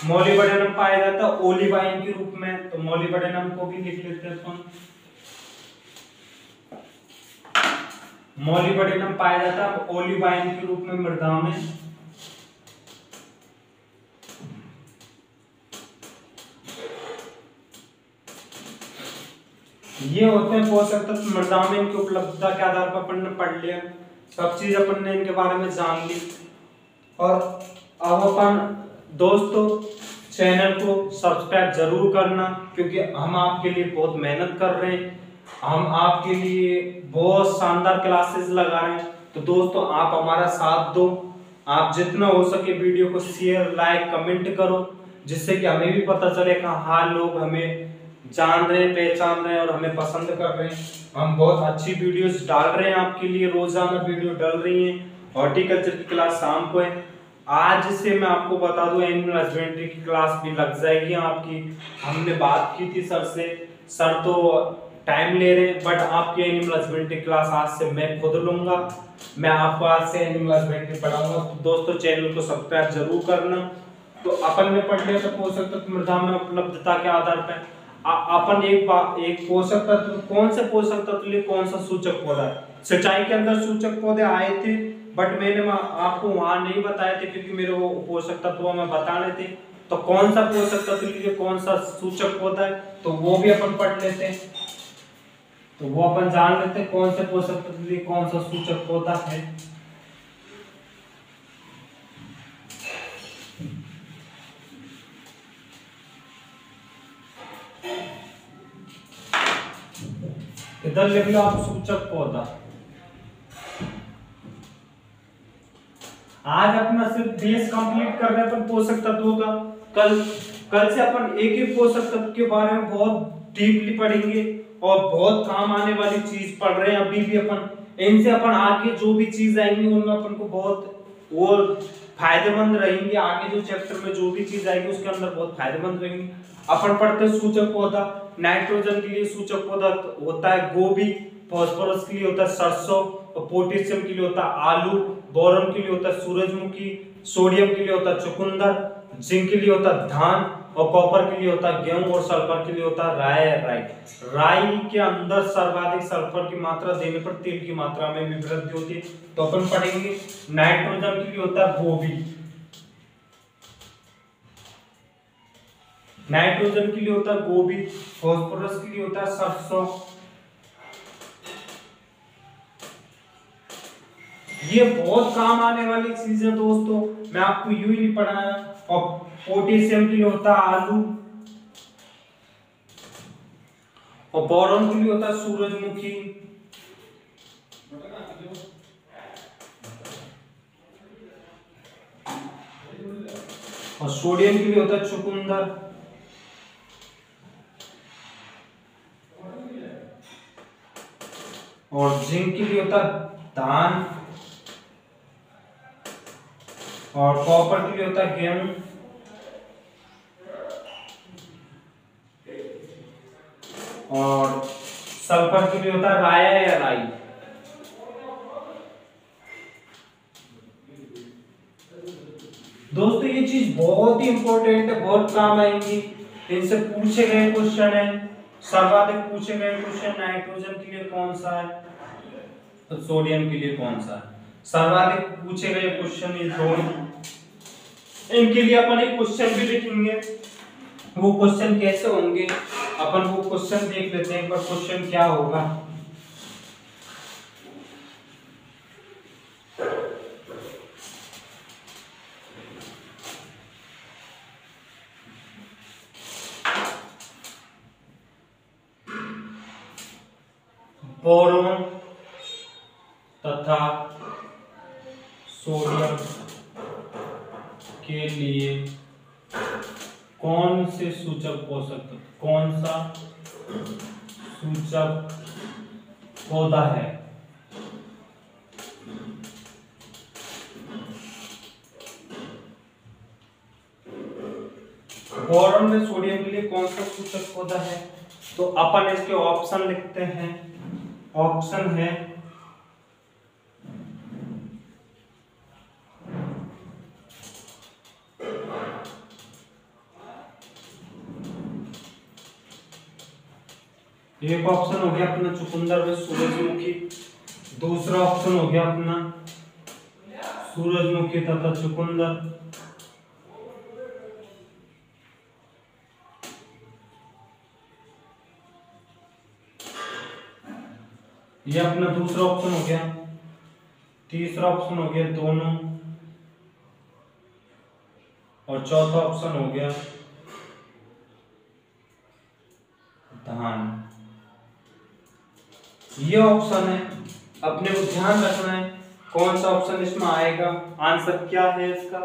मोलिब्डेनम पाया जाता है ओलिवाइन के रूप में। तो मोलिब्डेनम को भी लिख लेते हैं अपन। मोलिब्डेनम पाया जाता है ओलिवाइन के रूप में मृदा में। ये होते हैं पोषक तत्व मृदा में, इनकी उपलब्धता के आधार पर अपन ने पढ़ लिया, सब चीज अपन ने इनके बारे में जान ली। और अब अपन दोस्तों चैनल को सब्सक्राइब जरूर करना, क्योंकि हम आपके लिए बहुत मेहनत कर रहे हैं, हम आपके लिए बहुत शानदार क्लासेस लगा रहे हैं। तो दोस्तों आप हमारा साथ दो, आप जितना हो सके वीडियो को शेयर लाइक कमेंट करो, जिससे कि हमें भी पता चले कि हाँ लोग हमें जान रहे हैं, पहचान रहे हैं और हमें पसंद कर रहे हैं। हम बहुत अच्छी वीडियोस डाल रहे हैं आपके लिए, रोजाना वीडियो डाल रही हैं। हॉर्टिकल्चर की क्लास शाम को है। आज से मैं आपको बता दूं एनिमल हस्बेंड्री की क्लास भी लग जाएगी आपकी। हमने बात की थी सर से, सर तो टाइम ले रहे हैं, बट आपकी एनिमल हस्बेंड्री क्लास आज से मैं खुद लूंगा। मैं आपको आज से एनिमल हस्बेंड्री पढ़ाऊंगा। तो दोस्तों चैनल को सब्सक्राइब जरूर करना। तो अपन ने पढ़ लिया था पोषक तत्व मृदा में उपलब्धता के आधार पर। अपन एक पोषक तत्व, कौन से पोषक तत्व लिए कौन सा सूचक पौधा है। सिंचाई के अंदर सूचक पौधे आए थे, बट मैंने आपको वहां नहीं बताए थे, क्योंकि मेरे वो पोषक तत्वों में बताने थे। तो कौन सा पोषक तत्व लिए कौन सा सूचक पौधा है, तो वो भी अपन पढ़ लेते हैं। तो वो अपन जान लेते हैं कौन से पोषक तत्व लिए कौन सा सूचक पौधा है। इधर लिख लो आप सूचक पौधा। आज अपना सिर्फ बेस कंप्लीट कर रहे हैं अपन पोषक तत्वों का। कल से अपन एक एक पोषक तत्व के बारे में बहुत डीपली पढ़ेंगे और बहुत काम आने वाली चीज पढ़ रहे हैं अभी भी अपन। इनसे अपन आगे जो भी चीज आएंगी उनमें अपन को बहुत वो फायदेमंद रहेंगे। आगे जो चैप्टर में जो भी चीज आएगी उसके अंदर बहुत फायदेमंद रहेंगी। अपन पढ़ते हैं सूचक पौधा। नाइट्रोजन के लिए सूचक पौधा होता है गोभी, फास्फोरस के लिए होता है सरसों, और पोटेशियम के लिए होता है आलू, बोरॉन के लिए होता है सूरजमुखी, सोडियम के लिए होता है चुकंदर, जिंक के लिए होता है धान, और कॉपर के लिए होता है गेहूं, और सल्फर के लिए होता है राई। राई के अंदर सर्वाधिक सल्फर की मात्रा देने पर तेल की मात्रा में भी वृद्धि होती है। तो अपन पढ़ेंगे नाइट्रोजन के लिए होता है गोभी, नाइट्रोजन के लिए होता है गोभी, फास्फोरस के लिए होता है सरसों। ये बहुत काम आने वाली चीज है दोस्तों, मैं आपको यूं ही नहीं पढ़ाया। और पोटेशियम के लिए होता है आलू, और बोरॉन के लिए होता है सूरजमुखी, और सोडियम के लिए होता है चुकंदर, और जिंक के लिए होता है धान, और कॉपर के लिए होता है गेहूं, और सल्फर के लिए होता है राया या राई। दोस्तों ये चीज बहुत ही इंपॉर्टेंट है, बहुत काम आएंगी। इनसे पूछे गए क्वेश्चन है, सर्वाधिक पूछे गए क्वेश्चन नाइट्रोजन के लिए कौन सा है, तो सोडियम के लिए कौन सा है। सर्वाधिक पूछे गए क्वेश्चन ये दोनों। इनके लिए अपन एक क्वेश्चन भी लिखेंगे। वो क्वेश्चन कैसे होंगे अपन वो क्वेश्चन देख लेते हैं एक बार। क्वेश्चन क्या होगा, बोरॉन तथा सोडियम के लिए कौन से सूचक पोषक तत्व, कौन सा सूचक पौधा है। बोरॉन में सोडियम के लिए कौन सा सूचक पौधा है, तो अपन इसके ऑप्शन लिखते हैं। ऑप्शन है एक ऑप्शन हो गया अपना चुकंदर में सूरजमुखी, दूसरा ऑप्शन हो गया अपना सूरजमुखी तथा चुकंदर, ये अपना दूसरा ऑप्शन हो गया, तीसरा ऑप्शन हो गया दोनों, और चौथा ऑप्शन हो गया धान। ये ऑप्शन है, अपने को ध्यान रखना है कौन सा ऑप्शन इसमें आएगा। आंसर क्या है इसका,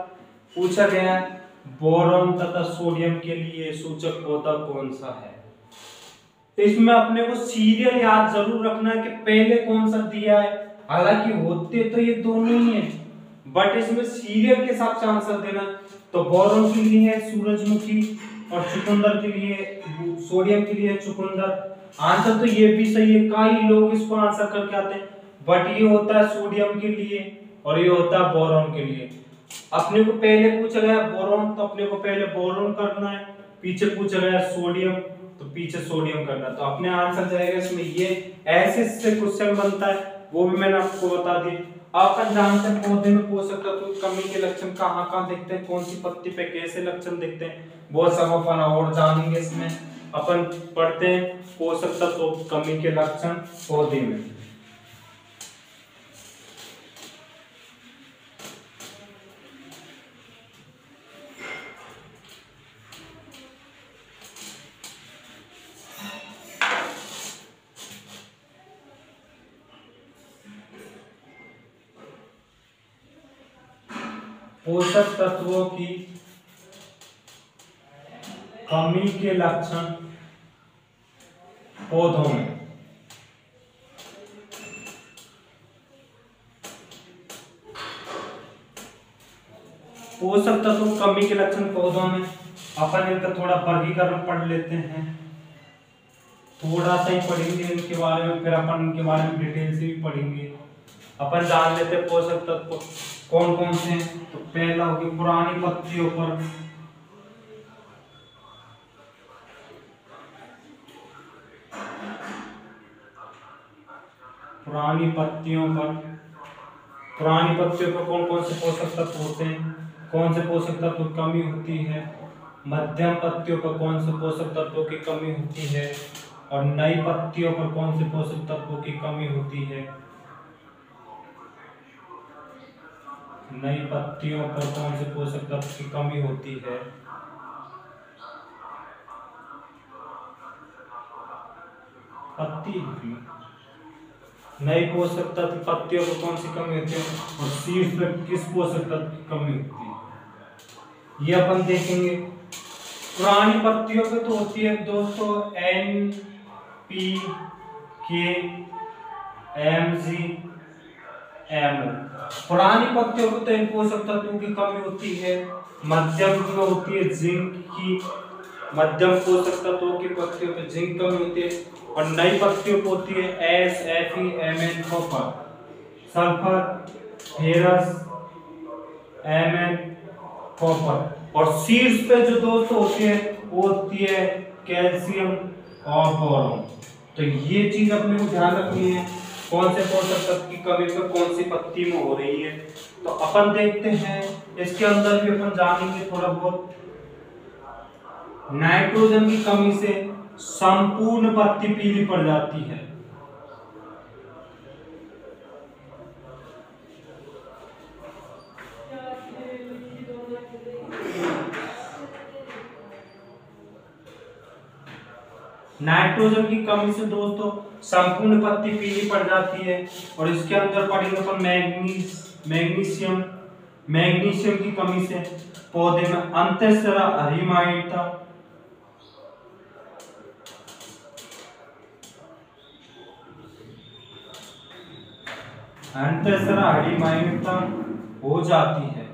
पूछा गया है बोरॉन तथा सोडियम के लिए सूचक पौधा कौन सा है। तो इसमें अपने को सीरियल याद जरूर रखना है कि पहले कौन सा दिया है। हालांकि होते तो ये दोनों ही है, बट इसमें सीरियल के हिसाब से आंसर देना। तो बोरॉन के लिए है सूरजमुखी और चुकंदर के लिए, सोडियम के लिए चुकंदर। आंसर तो ये भी सही है, कई लोग इसको आंसर करके आते हैं, बट ये होता है सोडियम के लिए और ये होता है बोरॉन के लिए। अपने को पहले पूछा गया बोरॉन, तो अपने को पहले बोरॉन करना है। पीछे पूछा गया सोडियम, तो पीछे सोडियम करना। तो अपने आंसर जाएगा इसमें ये। ऐसे से क्वेश्चन बनता है, वो भी मैंने आपको बता दी। अपन जानते हैं पौधे में पोषक तत्व की कमी के लक्षण कहाँ कहाँ दिखते हैं, कौन सी पत्ती पे कैसे लक्षण दिखते हैं, बहुत सब अपन और जानेंगे इसमें। अपन पढ़ते हैं पोषक तत्व की कमी के लक्षण पौधे में। पोषक तत्वों की कमी के लक्षण पौधों में। पोषक तत्वों की कमी के लक्षण पौधों में अपन इनका थोड़ा वर्गीकरण पढ़ लेते हैं। थोड़ा सा ही पढ़ेंगे इनके बारे में, फिर अपन इनके बारे में डिटेल से भी पढ़ेंगे। अपन जान लेते हैं पोषक तत्व कौन कौन से हैं। तो पहला हो गया पुरानी पत्तियों पर, पुरानी पत्तियों पर कौन कौन से पोषक तत्व होते हैं, कौन से पोषक तत्व की कमी होती है। मध्यम पत्तियों पर कौन से पोषक तत्वों की कमी होती है, और नई पत्तियों पर कौन से पोषक तत्वों की कमी होती है। नई पत्तियों पर कौन से पोषक तत्व की कमी होती है। नई पोषक तत्व पत्तियों पर कौन सी कमी होती है, और शीर्ष पर किस पोषक तत्व की कमी होती है, ये अपन देखेंगे। पुरानी पत्तियों पे तो होती है दोस्तों NPK, MG, MO। पुरानी पत्तियों पे तो इन पोषक तत्वों की कमी होती है। मध्यम में होती है जिंक की, मध्यम पोषक तत्वों की पत्तियों पे जिंक कमी होती है। और नई पत्तियों पे होती है S, Fe, Mn, copper, sulphur, ferrous, Mn, copper. और शीर्ष पे जो दोस्तों होती है वो होती है कैल्शियम और बोरॉन। तो ये चीज अपने को ध्यान रखनी है, कौन से पोषक तत्व की कमी पे कौन सी पत्ती में हो रही है। तो अपन देखते हैं इसके अंदर भी अपन जानेंगे थोड़ा बहुत। नाइट्रोजन की कमी से संपूर्ण पत्ती पीली पड़ जाती है। नाइट्रोजन की कमी से दोस्तों संपूर्ण पत्ती पीली पड़ जाती है। और इसके अंदर पढ़ेंगे अपन मैग्नीशियम की कमी से पौधे में अंतःस्रावी अहिमायिकता, अंतःस्रावी अहिमायिकता हो जाती है।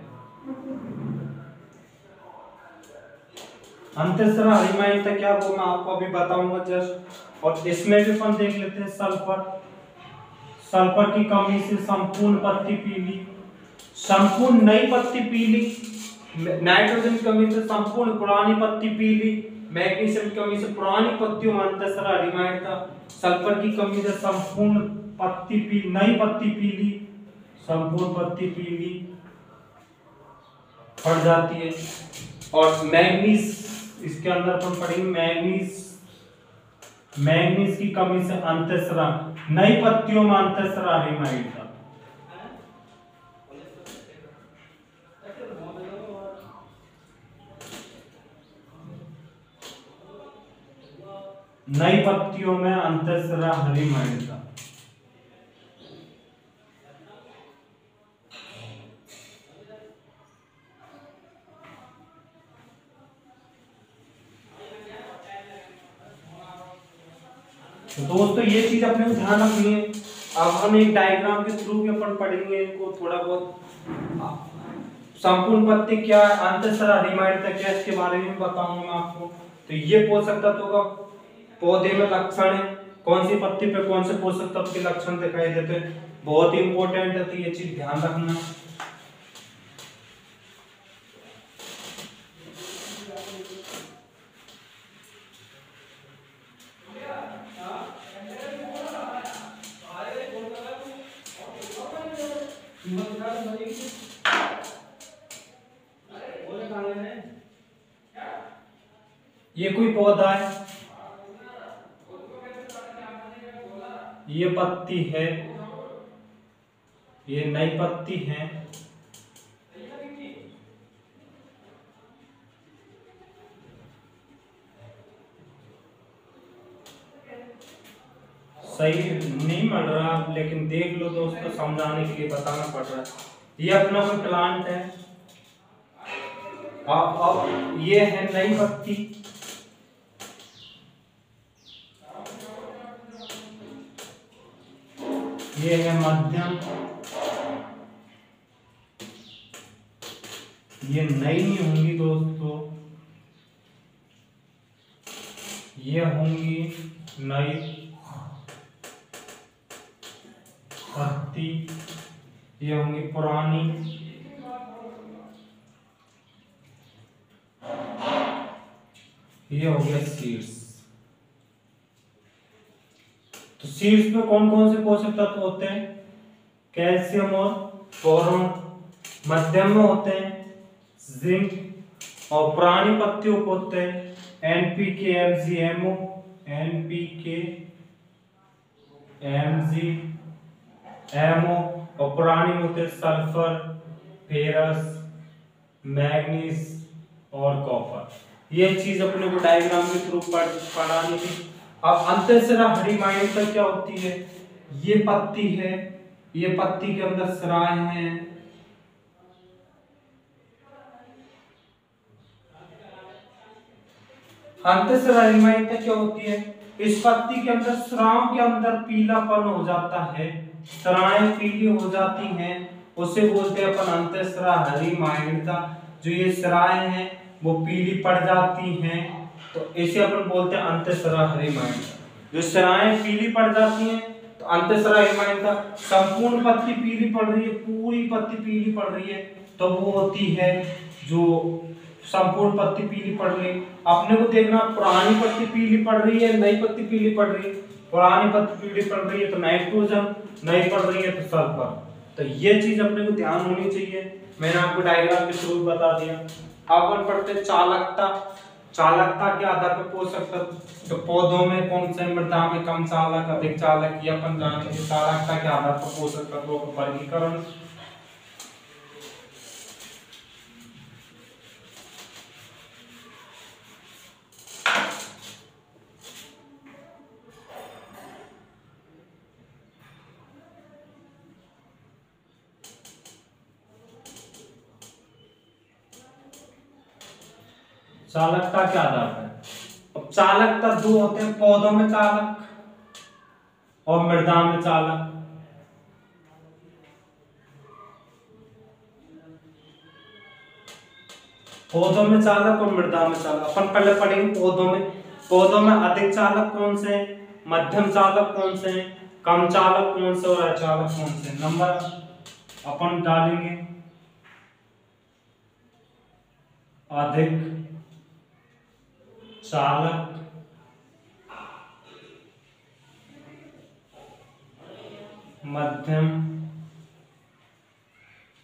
अंतःस्रावी अहिमायिकता क्या, वो मैं आपको अभी बताऊंगा जस्ट। और इसमें भी अपन देख लेते हैं सल्फर की कमी से संपूर्ण पत्ती पीली, संपूर्ण नई पत्ती पीली। नाइट्रोजन की कमी से संपूर्ण पुरानी पत्ती पीली। मैग्नीशियम की कमी से पुरानी पत्तियों में अंतःस्रावी अहिमायिकता। सल्फर की कमी से संपूर्ण पत्ती पीली, नई पत्ती पीली, संपूर्ण पत्ती पीली पड़ जाती है। और मैग्नीज, इसके अंदर अपन पढ़ेंगे मैग्नीज की कमी से अंतःस्रावी, नई पत्तियों में अंतःस्रावी अहिमायिकता। नई पत्तियों में अंतःस्राव हरी माइंडता। तो दोस्तों ये चीज अपने को ध्यान रखनी है। अब हम एक डायग्राम के थ्रू भी अपन पढ़ेंगे इनको थोड़ा बहुत। संपूर्ण पत्ती क्या है, अंतःस्राव हरी माइंडता क्या है, इसके बारे में बताऊंगा मैं आपको। तो ये पोषक तत्वों का पौधे में लक्षण है, कौन सी पत्ती पे कौन से पोषक तत्व के लक्षण दिखाई देते हैं, बहुत ही इंपॉर्टेंट है, तो ये चीज ध्यान रखना। ये कोई पौधा है, ये पत्ती है, ये नई पत्ती है, सही नहीं पढ़ रहा लेकिन देख लो दोस्तों, समझाने के लिए बताना पड़ रहा है। ये अपना कोई प्लांट है। अब ये है नई पत्ती, ये है मध्यम, ये नई नहीं होंगी दोस्तों, ये होंगी नई पत्ती, ये होंगी पुरानी, ये हो गया सीड्स। तो सीड्स में कौन कौन से पोषक तत्व होते हैं, कैल्शियम और बोरॉन। मध्यम में होते हैं जिंक, और पुरानी पत्तियों को होते हैं एनपीके, एमजीएमओ, एनपीके, एमजीएमओ, और पुरानी में होते हैं सल्फर, फेरस, मैग्नीज और कॉपर। ये चीज अपने को डायग्राम के थ्रू पढ़ानी थी। अब अंतःस्राव हरी माइंडता क्या होती है, ये पत्ती है, ये पत्ती के अंदर स्राव हैं, अंतःस्राव हरी माइंडता क्या होती है, इस पत्ती के अंदर स्राव के अंदर पीलापन हो जाता है, स्राएं पीली हो जाती हैं, उसे बोलते हैं अपन अंतःस्राव हरी माइंडता। जो ये स्राएं हैं वो पीली पड़ जाती हैं, तो इसे अपन बोलते हैं अंतःस्राव हरी माइंडता। जो स्राएं पीली पड़ जाती हैं तो अंतःस्राव हरी माइंडता। संपूर्ण पत्ती पीली पड़ रही है, पूरी पत्ती पीली पड़ रही है, तो वो होती है जो संपूर्ण पत्ती पीली पड़ रही है। अपने को देखना पुरानी पत्ती पीली पड़ रही है, नई पत्ती पीली पड़ रही है। पुरानी पत्ती पीली पड़ रही है तो नाइट्रोजन, नई पड़ रही है तो सल्फर। तो ये चीज अपने को ध्यान होनी चाहिए, मैंने आपको डायग्राम के थ्रू बता दिया। अब अपन पढ़ते हैं चालकता। चालकता के आधार पर पोषक तत्व, तो पौधों में कौन से, मृदा में कम चालक, अधिक चालक, ये अपन जानेंगे। चालकता के आधार पर पोषक तत्वों का वर्गीकरण। चालकता के आधार पर, अब चालकता दो होते हैं, पौधों में चालक और मृदा में चालक। पौधों में चालक और मृदा में चालक। अपन पहले पढ़ेंगे पौधों में। पौधों में अधिक चालक कौन से हैं, मध्यम चालक कौन से हैं, कम चालक कौन से और अचालक कौन से। नंबर अपन डालेंगे, अधिक चालक, मध्यम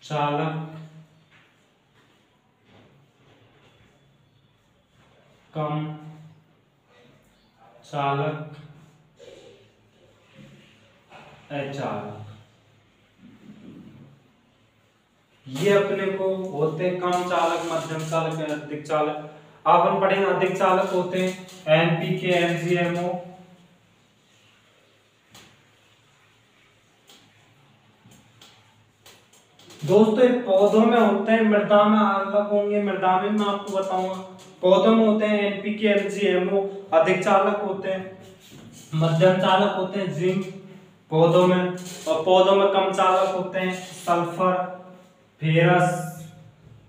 चालक, कम चालक, अचालक। ये अपने को होते हैं कम चालक, मध्यम चालक, अधिक चालक। अब हम पढ़ेंगे अधिक चालक होते हैं NPK, MgMO। दोस्तों ये पौधों में होते हैं, मृदा में अलग होंगे, मृदा में मैं आपको बताऊंगा। पौधों में होते हैं NPK, MgMO अधिक चालक होते हैं, मध्यम चालक होते हैं जिंक पौधों में, और पौधों में कम चालक होते हैं सल्फर, फेरस,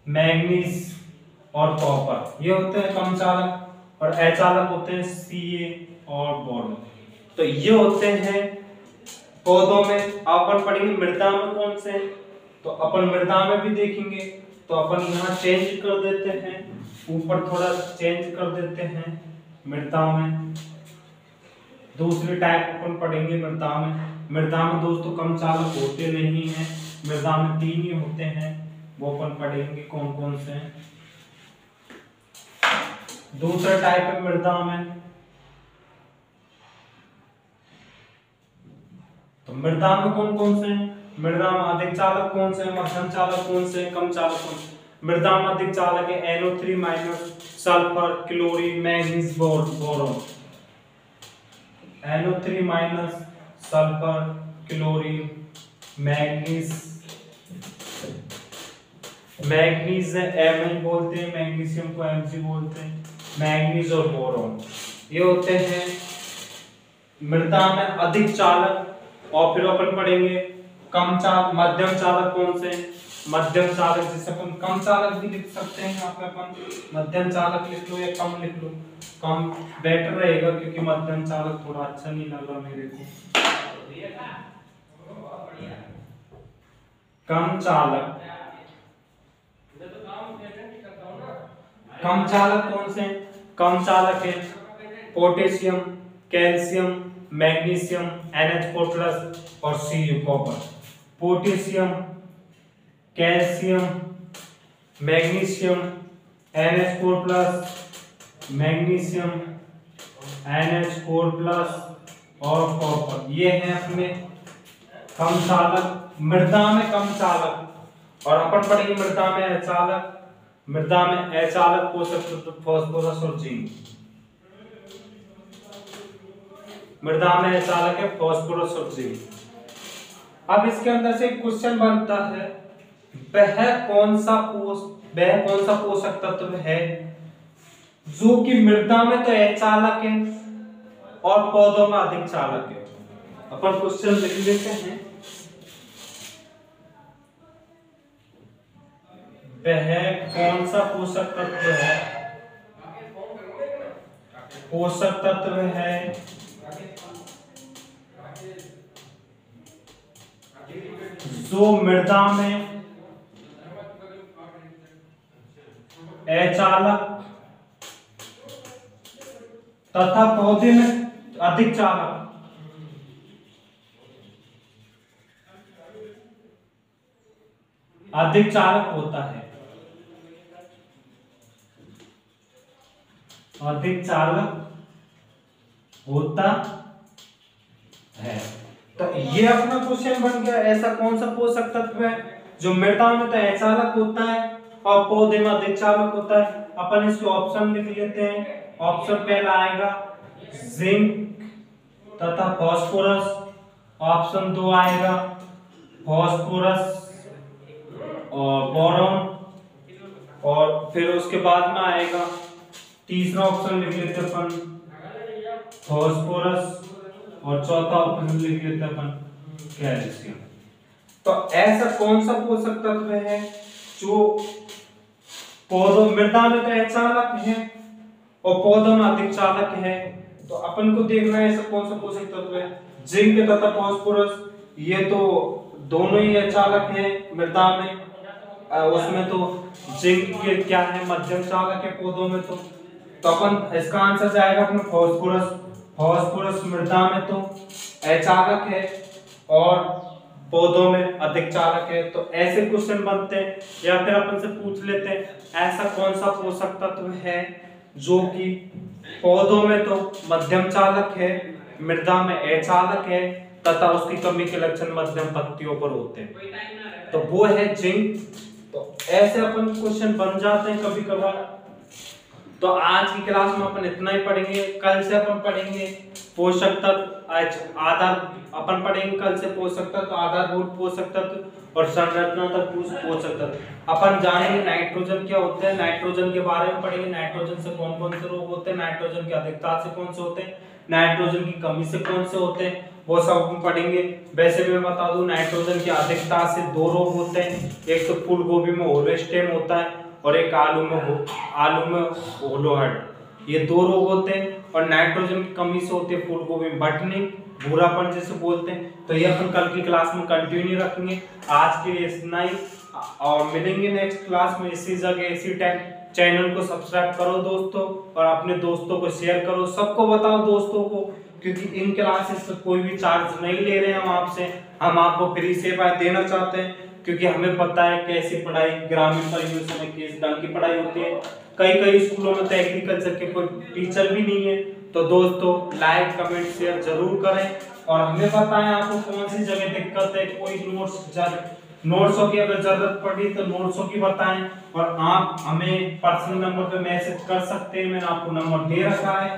मैग्नीज और कॉपर, ये होते हैं कम चालक। और अचालक होते हैं Ca और बोरोन। तो ये होते हैं पौधों में। अपन पढ़ेंगे मृदा में कौन से, तो अपन मृदा में भी देखेंगे। तो अपन यहाँ चेंज कर देते हैं, ऊपर थोड़ा चेंज कर देते हैं मृदा में। दूसरी टाइप अपन पढ़ेंगे मृदा में। मृदा में दोस्तों कम चालक होते नहीं हैं, मृदा में 3 ही होते हैं, वो अपन पढ़ेंगे कौन कौन से हैं। दूसरा टाइप है मृदा में, तो मृदा में कौन कौन से हैं, मृदा में अधिक चालक कौन से हैं, मध्यम चालक कौन से हैं, कम चालक कौन से। मृदा में अधिक चालक है NO3- sulphur, chlorine, manganese, boron. NO3- sulphur, chlorine, manganese, manganese Mn बोलते हैं, मैग्नीशियम को Mg बोलते हैं, मैग्नीज और बोरोन, ये होते हैं मृदा में अधिक चालक। और फिर अपन पढ़ेंगे कम चालक, मध्यम चालक कौन से, मध्यम चालक जिसे अपन कम चालक भी लिख सकते हैं, यहाँ पे अपन मध्यम चालक लिख लो या कम लिख लो, कम बेटर रहेगा क्योंकि मध्यम चालक थोड़ा अच्छा नहीं लग रहा मेरे को। कम चालक, कम चालक कौन से, कम चालक है पोटेशियम, कैल्शियम, मैग्नीशियम NH4+ और Cu copper. Potassium, calcium, magnesium NH4+, magnesium NH4+ और कॉपर, ये हैं अपने कम चालक, मृदा में कम चालक। और अपन पढ़ेंगे मृदा में अचालक। मृदा में अचालक पोषक तत्व फास्फोरस और जिंक। मृदा में अचालक है फास्फोरस और जिंक। अब इसके अंदर से एक क्वेश्चन बनता है, वह कौन सा पोषक तत्व है जो कि मृदा में तो अचालक है और पौधों में अधिक चालक है। अपन क्वेश्चन लिख लेते हैं, वह कौन सा पोषक तत्व है, पोषक तत्व है जो मृदा में अचालक तथा पौधे में अधिक चालक। अधिक चालक होता है, अधिक चालक होता है। तो ये अपना क्वेश्चन बन गया, ऐसा कौन सा पोषक तत्व है जो मृदा में तो अचालक होता है और पौधे में अधिक चालक होता है। अपन इसके ऑप्शन लिख लेते हैं। ऑप्शन पहला आएगा जिंक तथा फास्फोरस, ऑप्शन 2 आएगा फास्फोरस और बोरॉन, और फिर उसके बाद में आएगा तीसरा ऑप्शन लिख लेते अपन फास्फोरस, और चौथा ऑप्शन लिख लेते अपन कैल्शियम। तो ऐसा कौन सा पोषक तत्व है जो पौधों मृदा में तो अचालक है और पौधों में अधिक चालक है। तो अपन को देखना है ऐसा कौन सा पोषक तत्व है। जिंक तथा फास्फोरस ये तो दोनों ही अचालक है मृदा में, उसमें तो जिंक के क्या है मध्यम चालक है पौधों में। तो अपन इसका आंसर जाएगा अपना फास्फोरस। फास्फोरस मृदा में तो अचालक है और पौधों में अधिक चालक है। तो ऐसे क्वेश्चन बनते हैं। या फिर अपन से पूछ लेते हैं ऐसा कौन सा पोषक तत्व है जो कि पौधों में तो मध्यम चालक है, मृदा में अचालक है तथा उसकी कमी के लक्षण मध्यम पत्तियों पर होते हैं, तो वो है जिंक। तो ऐसे अपन क्वेश्चन बन जाते हैं कभी कभार। तो आज की क्लास में अपन इतना ही पढ़ेंगे। कल से अपन पढ़ेंगे पोषक तत्व, आधार अपन पढ़ेंगे कल से पोषक तत्व, आधारभूत पोषक तत्व और संरचनात्मक पोषक तत्व। अपन जानेंगे नाइट्रोजन क्या होता है, नाइट्रोजन के बारे में पढ़ेंगे, नाइट्रोजन से कौन कौन से रोग होते हैं, नाइट्रोजन की अधिकता से कौन से होते हैं, नाइट्रोजन की कमी से कौन से होते हैं, वो सब हम पढ़ेंगे। वैसे भी मैं बता दूं नाइट्रोजन की अधिकता से दो रोग होते हैं, एक तो फूल गोभी में ओलोस्टेम होता है और एक आलू में ओलोहट, ये दो रोग होते हैं। और नाइट्रोजन की कमी से होते हैं फूल गोभी में बटनिंग, भूरापन जिसे बोलते हैं। तो ये अपन कल की क्लास में कंटिन्यू रखेंगे। आज के लिए इतना ही और मिलेंगे नेक्स्ट क्लास में इसी जगह इसी टाइम। चैनल को सब्सक्राइब करो दोस्तों और अपने दोस्तों को शेयर करो, सबको बताओ दोस्तों को, क्योंकि इन क्लासेस का कोई भी चार्ज नहीं ले रहे हैं हम आपसे, हम आपको फ्री सेवा देना चाहते हैं, क्योंकि हमें पता है कैसी पढ़ाई ग्रामीण परिवेश में किस ढंग की पढ़ाई होती है। कई स्कूलों में तो एग्रीकल्चर के कोई टीचर भी नहीं है। तो दोस्तों लाइक कमेंट शेयर जरूर करें और हमें बताएं आपको कौन सी जगह दिक्कत है, कोई नोट्सों की अगर जरूरत पड़ी तो नोट्सों की बताएं। और आप हमें पर्सनल नंबर पे मैसेज कर सकते हैं, मैंने आपको नंबर दे रखा है।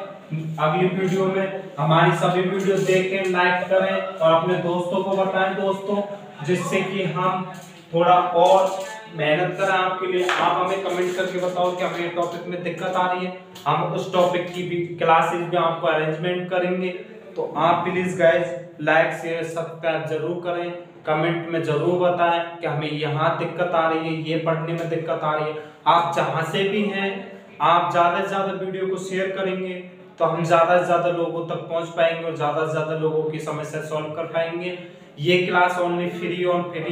अगली वीडियो में हमारी सभी वीडियो देखें, लाइक करें और अपने दोस्तों को बताएं दोस्तों, जिससे कि हम थोड़ा और मेहनत करें आपके लिए। आप हमें कमेंट करके बताओ कि हमें टॉपिक में दिक्कत आ रही है, हम उस टॉपिक की भी क्लासेस भी आपको अरेंजमेंट करेंगे। तो आप please guys like share subscribe जरूर करें, कमेंट में जरूर बताएं कि हमें यहाँ दिक्कत आ रही है, ये पढ़ने में दिक्कत आ रही है। आप जहाँ से भी हैं आप ज्यादा से ज्यादा वीडियो को शेयर करेंगे तो हम ज्यादा से ज्यादा लोगों तक पहुंच पाएंगे और ज्यादा से ज्यादा लोगों की समस्या सॉल्व कर पाएंगे। ये क्लास ओनली फ्री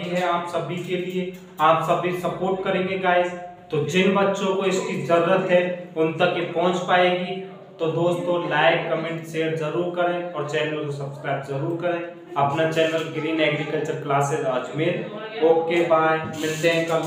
है आप सभी के लिए, आप सभी सपोर्ट करेंगे गाइस। तो जिन बच्चों को इसकी जरूरत है उन तक ये पहुंच पाएगी। तो दोस्तों लाइक कमेंट शेयर जरूर करें और चैनल को सब्सक्राइब जरूर करें। अपना channel green agriculture classes Ajmer. Okay bye, मिलते हैं कल।